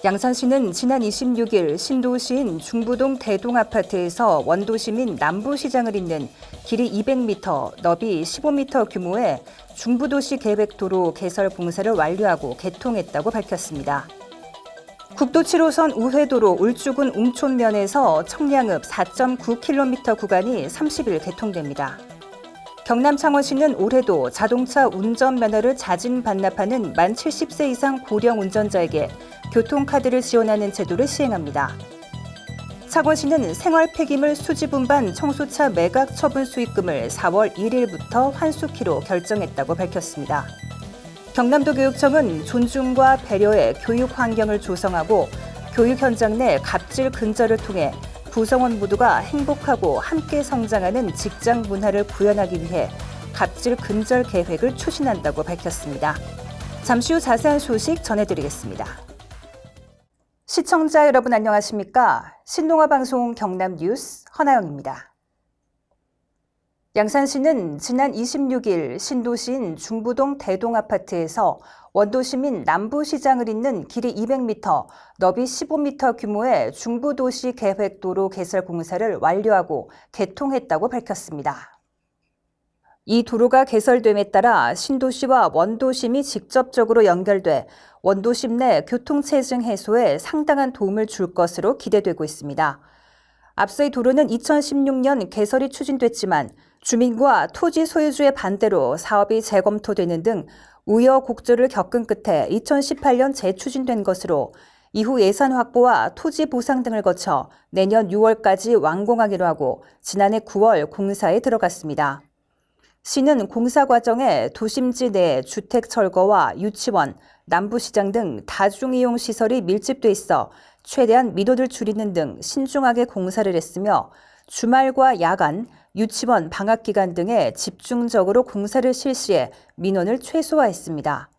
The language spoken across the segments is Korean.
양산시는 지난 26일 신도시인 중부동 대동아파트에서 원도심인 남부시장을 잇는 길이 200m, 너비 15m 규모의 중부도시 계획도로 개설 공사를 완료하고 개통했다고 밝혔습니다. 국도 7호선 우회도로 울주군 웅촌면에서 청량읍 4.9km 구간이 30일 개통됩니다. 경남 창원시는 올해도 자동차 운전면허를 자진 반납하는 만 70세 이상 고령 운전자에게 교통카드를 지원하는 제도를 시행합니다. 창원시는 생활 폐기물 수집 운반 청소차 매각 처분 수익금을 4월 1일부터 환수키로 결정했다고 밝혔습니다. 경남도 교육청은 존중과 배려의 교육 환경을 조성하고 교육 현장 내 갑질 근절을 통해 구성원 모두가 행복하고 함께 성장하는 직장 문화를 구현하기 위해 갑질 근절 계획을 추진한다고 밝혔습니다. 잠시 후 자세한 소식 전해드리겠습니다. 시청자 여러분 안녕하십니까? 신동아방송 경남뉴스 허나영입니다. 양산시는 지난 26일 신도시인 중부동 대동아파트에서 원도심인 남부시장을 잇는 길이 200m, 너비 15m 규모의 중부도시 계획도로 개설 공사를 완료하고 개통했다고 밝혔습니다. 이 도로가 개설됨에 따라 신도시와 원도심이 직접적으로 연결돼 원도심 내 교통체증 해소에 상당한 도움을 줄 것으로 기대되고 있습니다. 앞서 이 도로는 2016년 개설이 추진됐지만 주민과 토지 소유주의 반대로 사업이 재검토되는 등 우여곡절을 겪은 끝에 2018년 재추진된 것으로 이후 예산 확보와 토지 보상 등을 거쳐 내년 6월까지 완공하기로 하고 지난해 9월 공사에 들어갔습니다. 시는 공사 과정에 도심지 내 주택 철거와 유치원, 남부시장 등 다중이용 시설이 밀집돼 있어 최대한 민원을 줄이는 등 신중하게 공사를 했으며 주말과 야간, 유치원 방학 기간 등에 집중적으로 공사를 실시해 민원을 최소화했습니다.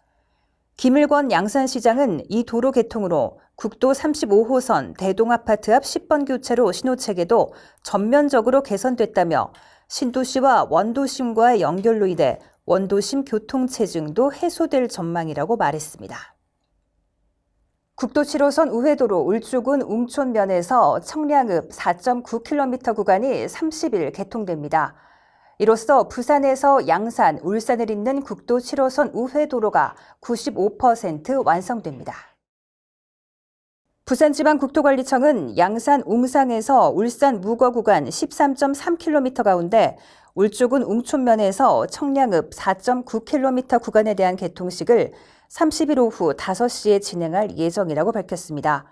김일권 양산시장은 이 도로 개통으로 국도 35호선 대동아파트 앞 10번 교차로 신호체계도 전면적으로 개선됐다며 신도시와 원도심과의 연결로 인해 원도심 교통체증도 해소될 전망이라고 말했습니다. 국도 7호선 우회도로 울주군 웅촌면에서 청량읍 4.9km 구간이 30일 개통됩니다. 이로써 부산에서 양산, 울산을 잇는 국도 7호선 우회도로가 95% 완성됩니다. 부산지방국토관리청은 양산 웅상에서 울산 무거 구간 13.3km 가운데 울주군 웅촌면에서 청량읍 4.9km 구간에 대한 개통식을 30일 오후 5시에 진행할 예정이라고 밝혔습니다.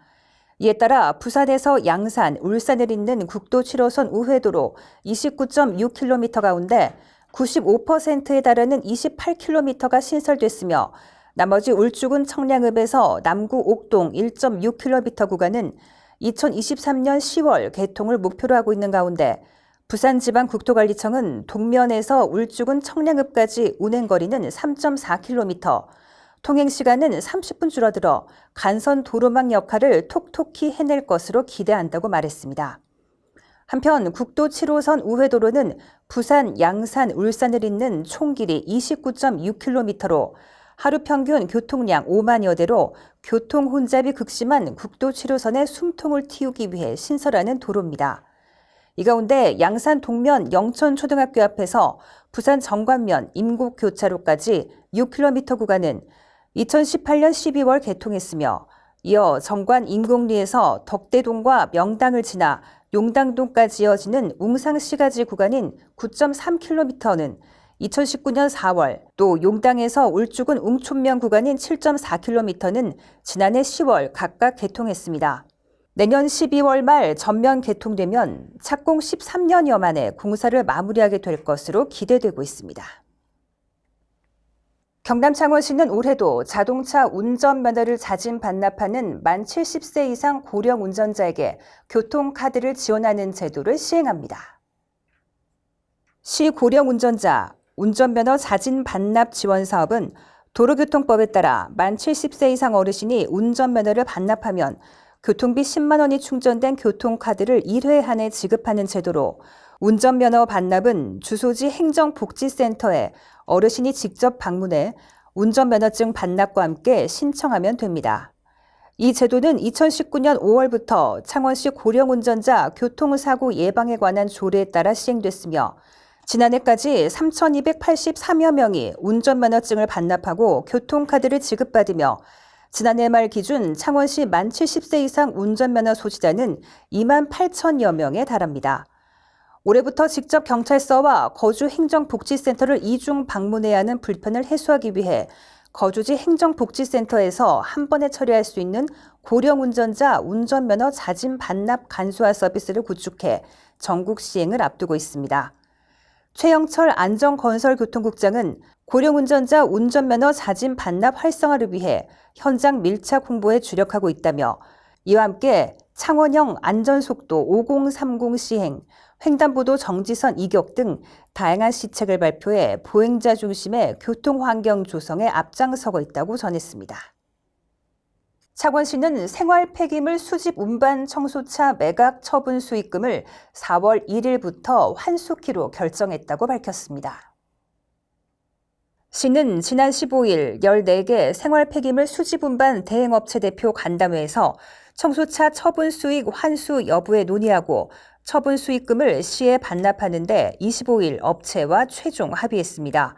이에 따라 부산에서 양산, 울산을 잇는 국도 7호선 우회도로 29.6km 가운데 95%에 달하는 28km가 신설됐으며 나머지 울주군 청량읍에서 남구 옥동 1.6km 구간은 2023년 10월 개통을 목표로 하고 있는 가운데 부산지방국토관리청은 동면에서 울주군 청량읍까지 운행거리는 3.4km, 통행시간은 30분 줄어들어 간선 도로망 역할을 톡톡히 해낼 것으로 기대한다고 말했습니다. 한편 국도 7호선 우회도로는 부산, 양산, 울산을 잇는 총 길이 29.6km로 하루 평균 교통량 5만여 대로 교통 혼잡이 극심한 국도 7호선의 숨통을 틔우기 위해 신설하는 도로입니다. 이 가운데 양산 동면 영천초등학교 앞에서 부산 정관면 임곡교차로까지 6km 구간은 2018년 12월 개통했으며 이어 정관 임곡리에서 덕대동과 명당을 지나 용당동까지 이어지는 웅상시가지 구간인 9.3km는 2019년 4월, 또 용당에서 울주군 웅촌면 구간인 7.4km는 지난해 10월 각각 개통했습니다. 내년 12월 말 전면 개통되면 착공 13년여 만에 공사를 마무리하게 될 것으로 기대되고 있습니다. 경남 창원시는 올해도 자동차 운전면허를 자진 반납하는 만 70세 이상 고령 운전자에게 교통카드를 지원하는 제도를 시행합니다. 시 고령 운전자 운전면허 자진 반납 지원 사업은 도로교통법에 따라 만 70세 이상 어르신이 운전면허를 반납하면 교통비 10만 원이 충전된 교통카드를 1회 안에 지급하는 제도로 운전면허 반납은 주소지 행정복지센터에 어르신이 직접 방문해 운전면허증 반납과 함께 신청하면 됩니다. 이 제도는 2019년 5월부터 창원시 고령운전자 교통사고 예방에 관한 조례에 따라 시행됐으며 지난해까지 3,284여 명이 운전면허증을 반납하고 교통카드를 지급받으며 지난해 말 기준 창원시 만 70세 이상 운전면허 소지자는 2만 8천여 명에 달합니다. 올해부터 직접 경찰서와 거주 행정복지센터를 이중 방문해야 하는 불편을 해소하기 위해 거주지 행정복지센터에서 한 번에 처리할 수 있는 고령운전자 운전면허 자진 반납 간소화 서비스를 구축해 전국 시행을 앞두고 있습니다. 최영철 안전건설교통국장은 고령운전자 운전면허 자진 반납 활성화를 위해 현장 밀착 홍보에 주력하고 있다며 이와 함께 창원형 안전속도 5030 시행, 횡단보도 정지선 이격 등 다양한 시책을 발표해 보행자 중심의 교통환경 조성에 앞장서고 있다고 전했습니다. 창원시는 생활 폐기물 수집 운반 청소차 매각 처분 수익금을 4월 1일부터 환수키로 결정했다고 밝혔습니다. 시는 지난 15일 14개 생활 폐기물 수집 운반 대행업체 대표 간담회에서 청소차 처분 수익 환수 여부에 논의하고 처분 수익금을 시에 반납하는 데 25일 업체와 최종 합의했습니다.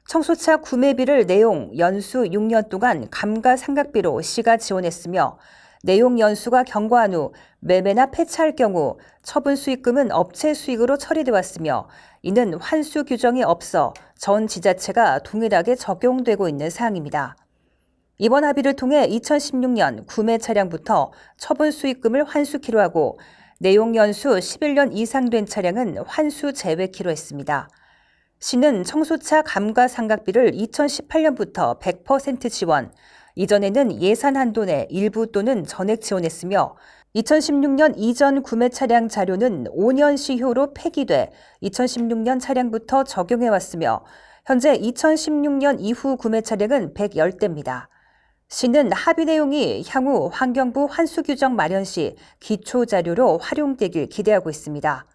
청소차 구매비를 내용 연수 6년 동안 감가상각비로 시가 지원했으며 내용 연수가 경과한 후 매매나 폐차할 경우 처분 수익금은 업체 수익으로 처리돼 왔으며 이는 환수 규정이 없어 전 지자체가 동일하게 적용되고 있는 사항입니다. 이번 합의를 통해 2016년 구매 차량부터 처분 수익금을 환수키로 하고 내용 연수 11년 이상 된 차량은 환수 제외키로 했습니다. 시는 청소차 감가상각비를 2018년부터 100% 지원, 이전에는 예산 한도 내 일부 또는 전액 지원했으며 2016년 이전 구매 차량 자료는 5년 시효로 폐기돼 2016년 차량부터 적용해왔으며 현재 2016년 이후 구매 차량은 110대입니다. 시는 합의 내용이 향후 환경부 환수 규정 마련 시 기초 자료로 활용되길 기대하고 있습니다.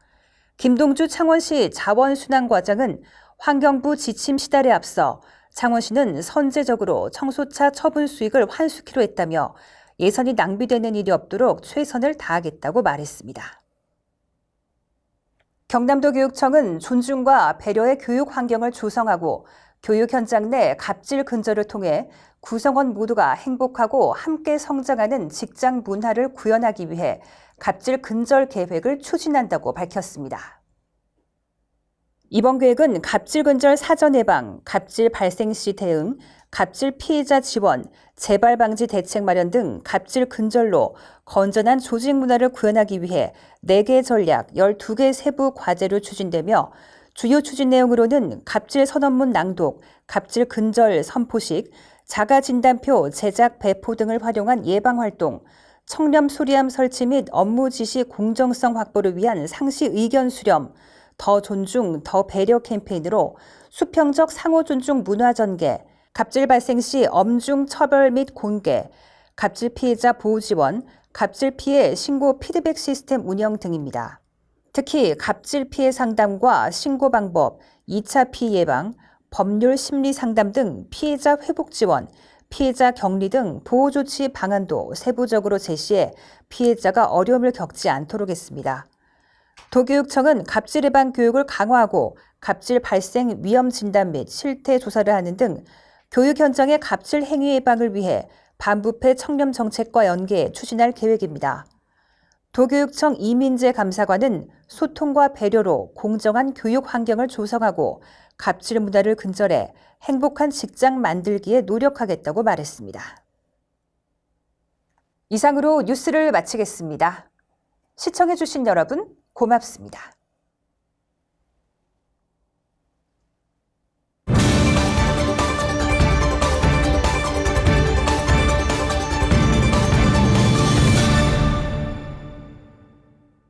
김동주 창원시 자원순환과장은 환경부 지침 시달에 앞서 창원시는 선제적으로 청소차 처분 수익을 환수키로 했다며 예산이 낭비되는 일이 없도록 최선을 다하겠다고 말했습니다. 경남도 교육청은 존중과 배려의 교육 환경을 조성하고 교육 현장 내 갑질 근절을 통해 구성원 모두가 행복하고 함께 성장하는 직장 문화를 구현하기 위해 갑질 근절 계획을 추진한다고 밝혔습니다. 이번 계획은 갑질 근절 사전 예방, 갑질 발생 시 대응, 갑질 피해자 지원, 재발 방지 대책 마련 등 갑질 근절로 건전한 조직 문화를 구현하기 위해 4개 전략, 12개 세부 과제로 추진되며 주요 추진 내용으로는 갑질 선언문 낭독, 갑질 근절 선포식, 자가진단표 제작 배포 등을 활용한 예방활동, 청렴 수리함 설치 및 업무 지시 공정성 확보를 위한 상시 의견 수렴, 더 존중, 더 배려 캠페인으로 수평적 상호 존중 문화 전개, 갑질 발생 시 엄중 처벌 및 공개, 갑질 피해자 보호 지원, 갑질 피해 신고 피드백 시스템 운영 등입니다. 특히 갑질 피해 상담과 신고 방법, 2차 피해 예방, 법률 심리 상담 등 피해자 회복 지원, 피해자 격리 등 보호 조치 방안도 세부적으로 제시해 피해자가 어려움을 겪지 않도록 했습니다. 도교육청은 갑질 예방 교육을 강화하고 갑질 발생 위험 진단 및 실태 조사를 하는 등 교육 현장의 갑질 행위 예방을 위해 반부패 청렴 정책과 연계해 추진할 계획입니다. 도교육청 이민재 감사관은 소통과 배려로 공정한 교육 환경을 조성하고 갑질 문화를 근절해 행복한 직장 만들기에 노력하겠다고 말했습니다. 이상으로 뉴스를 마치겠습니다. 시청해주신 여러분 고맙습니다.